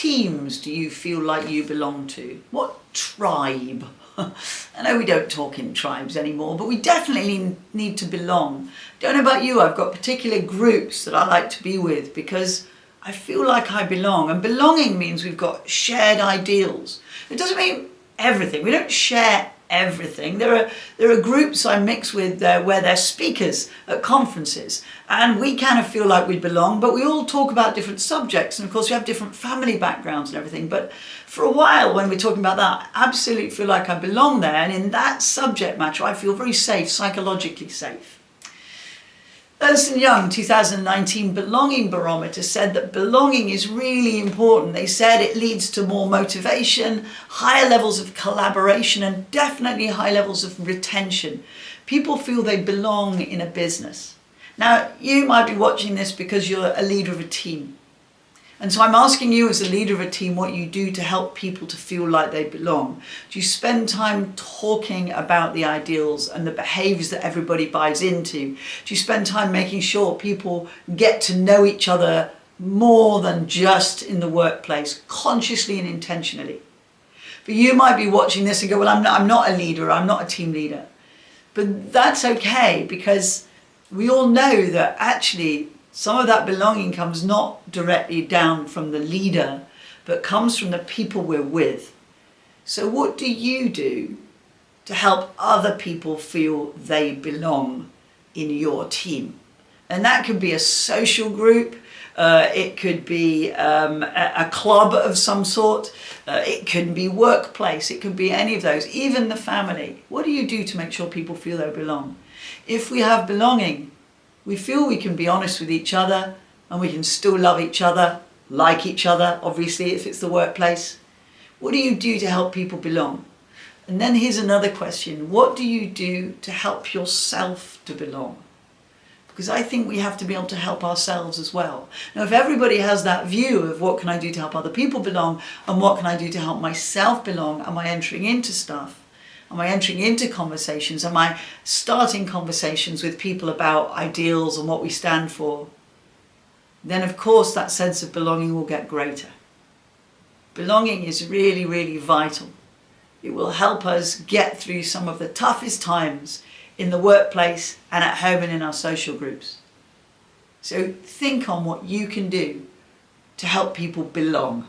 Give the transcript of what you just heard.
teams do you feel like you belong to? What tribe? I know we don't talk in tribes anymore, but we definitely need to belong. Don't know about you, I've got particular groups that I like to be with because I feel like I belong. And belonging means we've got shared ideals. It doesn't mean everything. We don't share everything. There are groups I mix with where they're speakers at conferences, and we kind of feel like we belong, but we all talk about different subjects, and of course we have different family backgrounds and everything. But for a while, when we're talking about that, I absolutely feel like I belong there, and in that subject matter I feel very safe, psychologically safe. Ernst & Young 2019 Belonging Barometer said that belonging is really important. They said it leads to more motivation, higher levels of collaboration, and definitely high levels of retention. People feel they belong in a business. Now, you might be watching this because you're a leader of a team. And so I'm asking you as a leader of a team what you do to help people to feel like they belong. Do you spend time talking about the ideals and the behaviours that everybody buys into? Do you spend time making sure people get to know each other more than just in the workplace, consciously and intentionally? But you might be watching this and go, well, I'm not a leader, I'm not a team leader. But that's okay, because we all know that actually some of that belonging comes not directly down from the leader, but comes from the people we're with. So what do you do to help other people feel they belong in your team? And that could be a social group, it could be a club of some sort, it could be workplace, it could be any of those, even the family. What do you do to make sure people feel they belong? If we have belonging, we feel we can be honest with each other, and we can still love each other, like each other, obviously, if it's the workplace. What do you do to help people belong? And then here's another question. What do you do to help yourself to belong? Because I think we have to be able to help ourselves as well. Now, if everybody has that view of what can I do to help other people belong, and what can I do to help myself belong, am I entering into stuff? Am I entering into conversations? Am I starting conversations with people about ideals and what we stand for? Then of course that sense of belonging will get greater. Belonging is really, really vital. It will help us get through some of the toughest times in the workplace and at home and in our social groups. So think on what you can do to help people belong.